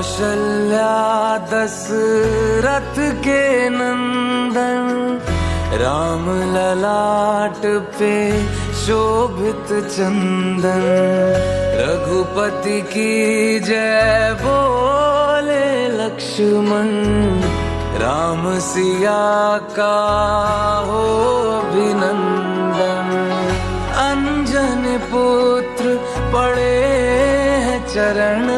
कौशल्या दशरथ के नंदन, राम ललाट पे शोभित चंदन। रघुपति की जय बोले लक्ष्मण, राम सिया का हो अभिनंदन। अंजन पुत्र पड़े हैं चरण,